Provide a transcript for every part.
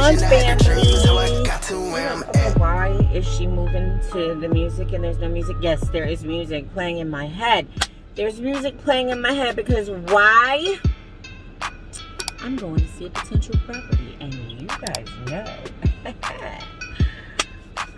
on, family. Why is she moving to the music and there's no music? Yes, there is music playing in my head. There's music playing in my head because why? I'm going to see a potential property, and you guys know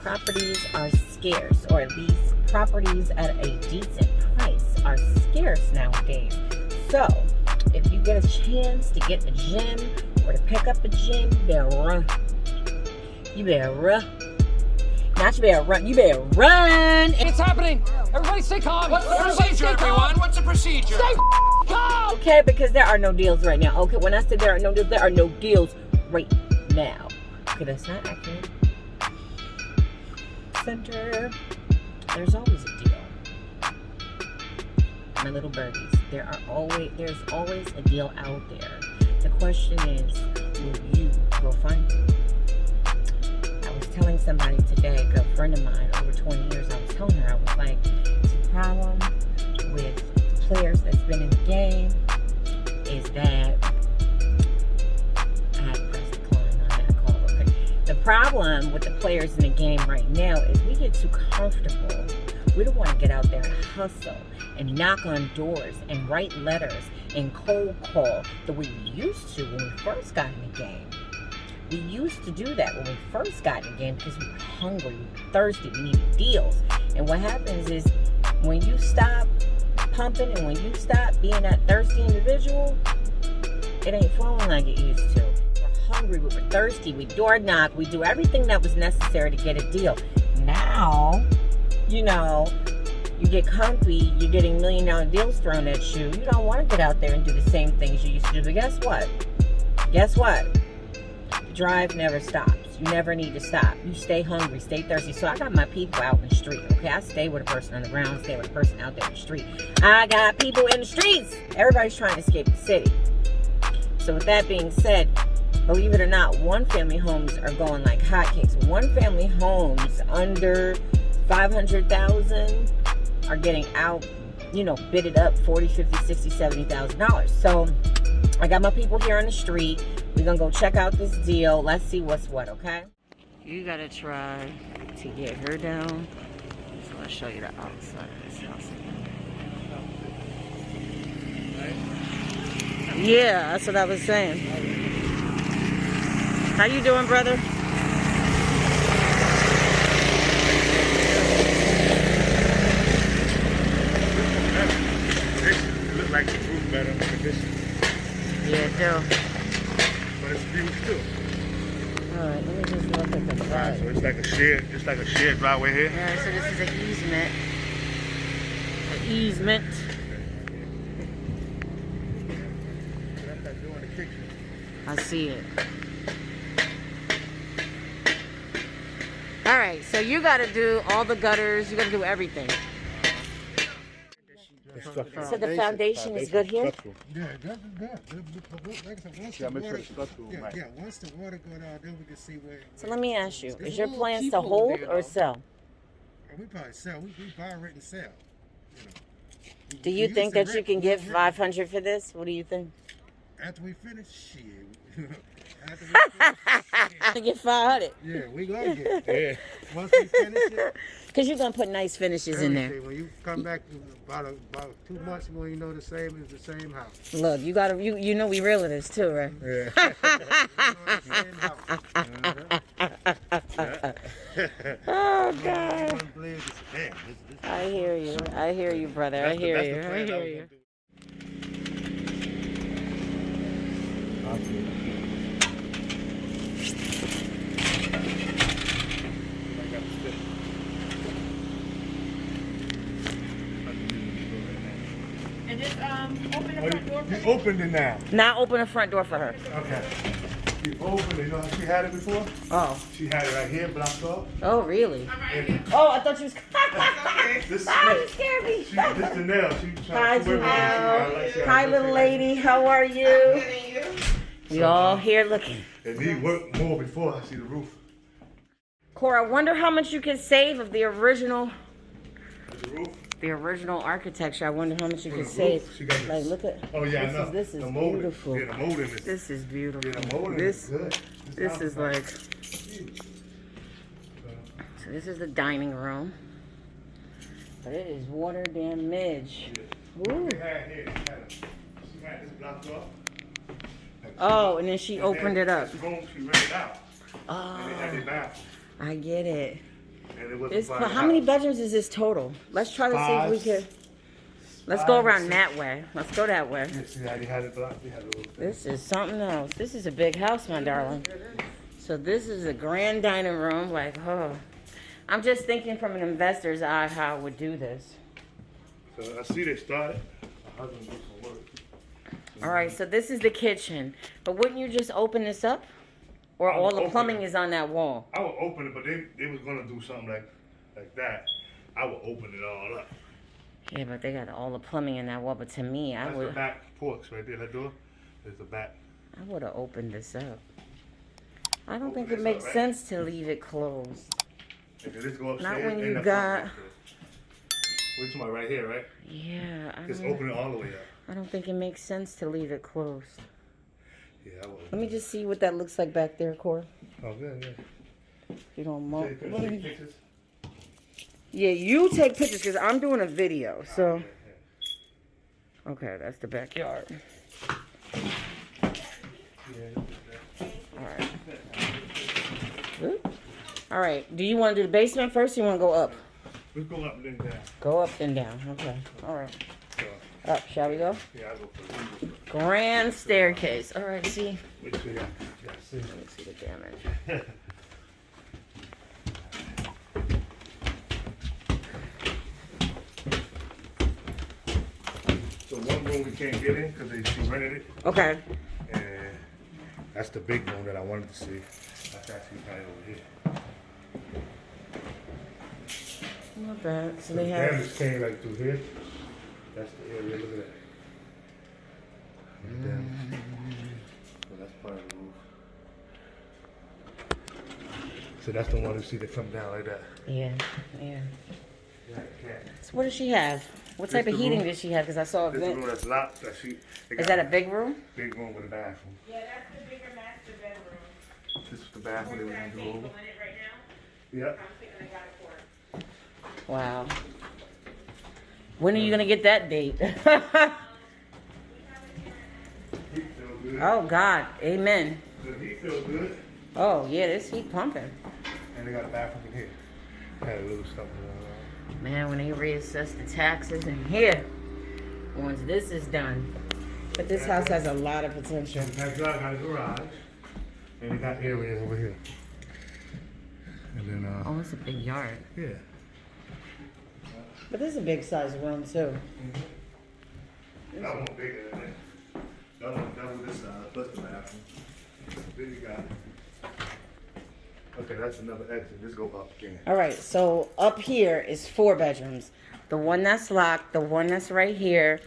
properties are scarce, or at least properties at a decent price are scarce nowadays. So, if you get a chance to get a gym or to pick up a gym, you better run. You better run. Not you better run. You better run. It's happening. Everybody stay calm. What's the procedure, everyone? What's the procedure? Stay calm. Okay, because there are no deals right now. Okay, when I said there are no deals right now. Okay, that's not accurate. Center. There's always a deal. My little birdies. There's always a deal out there. The question is, will you go find it? I was telling somebody today, a good friend of mine, over 20 years, I was telling her, I was like, the problem with players that's been in the game is that I had to press decline on that call. Okay. The problem with the players in the game right now is we get too comfortable. We don't want to get out there and hustle and knock on doors and write letters and cold call the way we used to when we first got in the game. We used to do that when we first got in the game because we were hungry, we were thirsty, we needed deals. And what happens is when you stop pumping and when you stop being that thirsty individual, it ain't flowing like it used to. We're hungry, we were thirsty, we door knock, we do everything that was necessary to get a deal. Now, you know, you get comfy, you're getting $1 million deals thrown at you. You don't want to get out there and do the same things you used to do. But guess what? Guess what? The drive never stops. You never need to stop. You stay hungry, stay thirsty. So I got my people out in the street, okay? I stay with a person on the ground, stay with a person out there in the street. I got people in the streets. Everybody's trying to escape the city. So with that being said, believe it or not, one-family homes are going like hotcakes. One-family homes under 500,000 are getting out, you know, bidded up $40, $50, $60, $70,000. So I got my people here on the street. We're gonna go check out this deal. Let's see what's what, okay? You gotta try to get her down. So I'll show you the outside of this house. Yeah, that's what I was saying. How you doing, brother? Like the roof better condition. Yeah, it do. But it's huge too. Alright, let me just look at the Alright, side. so it's like a shared driveway here. Alright, so this is an easement. An easement. That's like doing the kitchen. I see it. Alright, so you gotta do all the gutters, you gotta do everything. So the foundation is good here? Yeah, that's good. Like I said, once the water, once the water go down, then we can see where. So let me ask you, is your plans to hold or sell? We probably sell. We buy, rent, and sell. You know. Do you think that you can get 500 for this? What do you think? After we finish, shit. After we finish, To get 500. yeah, we gonna get it. Yeah. Once we finish it, Because you're going to put nice finishes in there. everything, when you come back about 2 months ago, you know the same is the same house. Look, you gotta, you know we realtors too, right? Yeah. Oh God. One blade is- damn, this- I hear you. I hear you, brother. I hear you. I hear you. And just open the front door. You opened it now. Now open the front door for her. Okay. You opened it. You know how she had it before? Oh. She had it right here, blocked off. Oh, really? And Oh, I thought you was. this, Ah, you scared me. this the nail. She Hi, trying to Janelle. Hi, little lady. How are you? We all here looking. It need work more before I see the roof. Cora, I wonder how much you can save of the original. The roof? the original architecture. I wonder how much you For could the save. roof, she got Like, this- look at. Oh yeah, I know. This is the molding. beautiful. Yeah, the molding is. This is beautiful. Yeah, the molding This is good. this house is nice. like. So this is the dining room. But it is water damage. Ooh. They had here, she had this blocked off. Like, Oh, and then she and opened then it up. This room she rented out. And they had Oh, their bathroom. I get it. And it wasn't This, by the how many house. bedrooms is this total? Let's try to see if we Five. could. Let's go Five, around six. that way. Let's go that way. Yeah, see how they had it blocked? They had a little thing. This is something else. This is a big house, my darling. So this is a grand dining room. Like, oh. I'm just thinking from an investor's eye how I would do this. So I see they started. My husband did some work. All right, so this is the kitchen. But wouldn't you just open this up? Or I all would the open plumbing it. is on that wall? I would open it, but they was gonna do something like that. I would open it all up. Yeah, but they got all the plumbing in that wall. But to me, I That's the would back porch right there. That door is the back. I would have opened this up. I don't Open think this it up, makes right? sense to leave it closed. If it just go upstairs, Not when ain't you nothing got- upstairs. We're talking about right here, right? Yeah, Just open it all the way up. I don't think it makes sense to leave it closed. Yeah, I would. Let me just see what that looks like back there, Cor. Oh, good, yeah. If you don't So mind. you can take pictures? Yeah, you take pictures because I'm doing a video. So, okay, that's the backyard. All right. Oop. All right. Do you want to do the basement first? Or you want to go up? Let's go up and then down. Go up then down. Okay. All right. So, Up. Shall we go? yeah, I go for the Grand staircase. All right. See. Make sure y'all see. Let me see the damage. So one room we can't get in because she rented it, Okay. and that's the big room that I wanted to see. That's actually kind of over here. Not bad. So So they the have. damage came like through here. That's the area. Look at that. The damage. So that's part of the roof. So that's the one you see that come down like that. Yeah. Yeah. Like that. So what does she have? What This type of the heating room? does she have? Because I saw a This is the vent. room that's locked. That she. they Is got that a big room? big room with a bathroom? Yeah, that's the bigger master bedroom. This is the bathroom they were gonna do over. in it right now. Yep. I'm thinking I got it for her. Wow. When are you gonna get that date? Heat feel good. Oh God, amen. The heat feel good. Oh yeah, this heat pumping. And they got a bathroom in here. Had a little something going on. Man, when they reassess the taxes in here, once this is done. But this house has a lot of potential. The backyard got a garage. And they got areas over here. And then, Oh, it's a big yard. yeah. But this is a big size room too. That one bigger than that. That one double this size, plus the bathroom. Then you got. Okay, that's another exit. Let's go up again. All right, so up here is 4 bedrooms. The one that's locked, the one that's right here,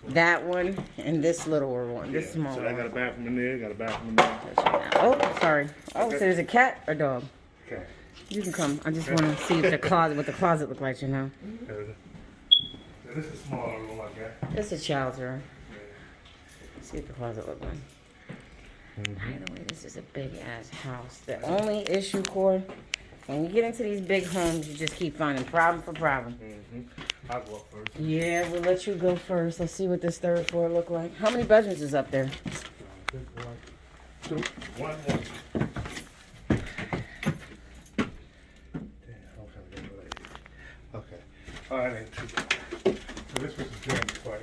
that one, and this littler one, this Yeah, small so I got a one. bathroom in there, got a bathroom in there. Oh, sorry. Oh, Okay. so there's a cat or dog? Okay. You can come. I just want to see if the closet, what the closet look like, you know. So this is a smaller room, I guess. It's a child's room. See what the closet look like. Mm-hmm. By the way, this is a big ass house. The only issue, Corey, when you get into these big homes, you just keep finding problem for problem. I'll go up first. Yeah, we'll let you go first. Let's see what this 3rd floor look like. How many bedrooms is up there? 1, 2, 1, 1. Okay. All right, then. So this was the drainage part.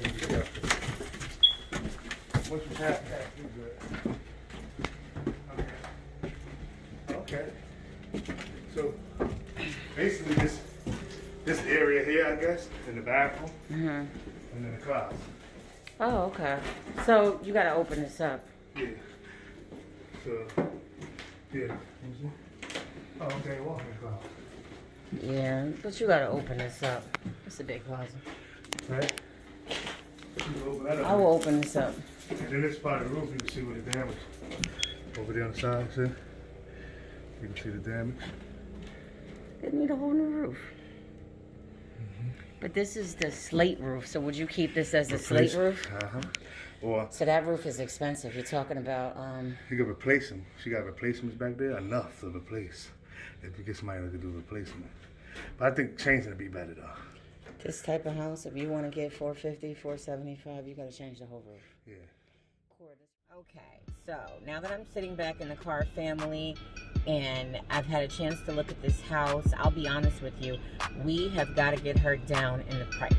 Once you pass that, you're good. Okay. So basically, this area here, I guess, in the bathroom, and then the closet. Oh, okay. So you gotta open this up. Yeah. So, yeah. Oh, okay, walk-in closet. Yeah, but you gotta open this up. It's a big closet. Right? You open that up. I will open this up. And then this part of the roof, you can see where the damage. Over there on the side, see? You can see the damage. They need a whole new roof. But this is the slate roof, so would you keep this as a slate roof? Or So that roof is expensive. You're talking about, you could replace them. She got replacements back there, enough to replace. If you get somebody that could do replacement. But I think changing would be better though. this type of house, if you want to get $450, $475, you got to change the whole roof. Yeah. Okay, so now that I'm sitting back in the car, family, and I've had a chance to look at this house, I'll be honest with you, we have got to get her down in the price.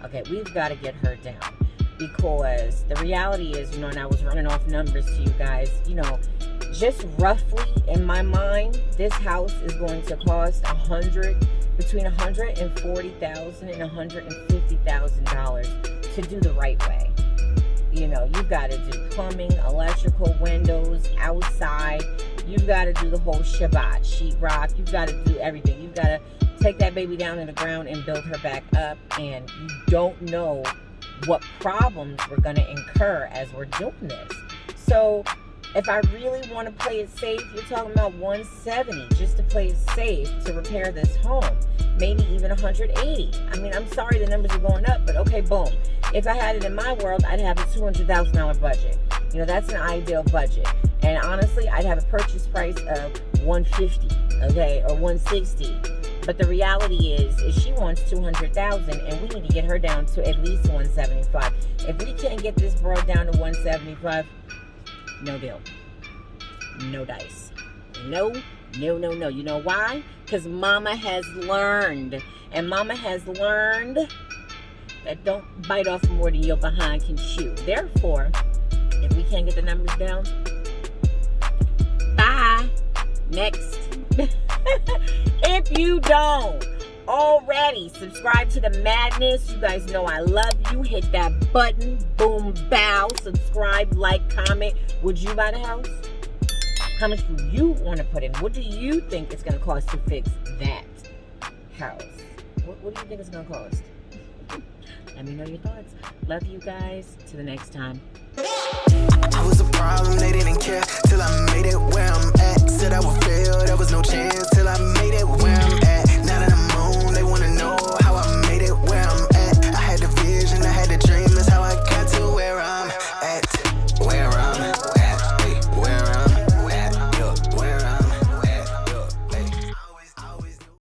Okay, we've got to get her down. Because the reality is, and I was running off numbers to you guys, just roughly in my mind, this house is going to cost between $140,000 and $150,000 to do the right way. You've got to do plumbing, electrical, windows, outside. You've got to do the whole Shabbat, sheetrock. You've got to do everything. You've got to take that baby down to the ground and build her back up. And you don't know what problems we're going to incur as we're doing this. So if I really want to play it safe, you're talking about $170 just to play it safe to repair this home. Maybe even $180. I mean, I'm sorry the numbers are going up, but okay, boom. If I had it in my world, I'd have a $200,000 budget. That's an ideal budget. And honestly, I'd have a purchase price of $150, okay, or $160. But the reality is she wants $200,000, and we need to get her down to at least $175. If we can't get this broad down to $175, no deal. No dice. No. You know why? Because Mama has learned. And Mama has learned that don't bite off more than your behind can chew. Therefore, if we can't get the numbers down, bye. Next. If you don't already subscribe to the madness, you guys know I love you. Hit that button. Boom, bow. Subscribe, like, comment. Would you buy the house? How much do you want to put in? What do you think it's going to cost to fix that house? What do you think it's going to cost? Let me know your thoughts. Love you guys. To the next time. I was a problem, they didn't care till I made it where I'm at. Said I would fail, there was no chance till I made it where I'm at.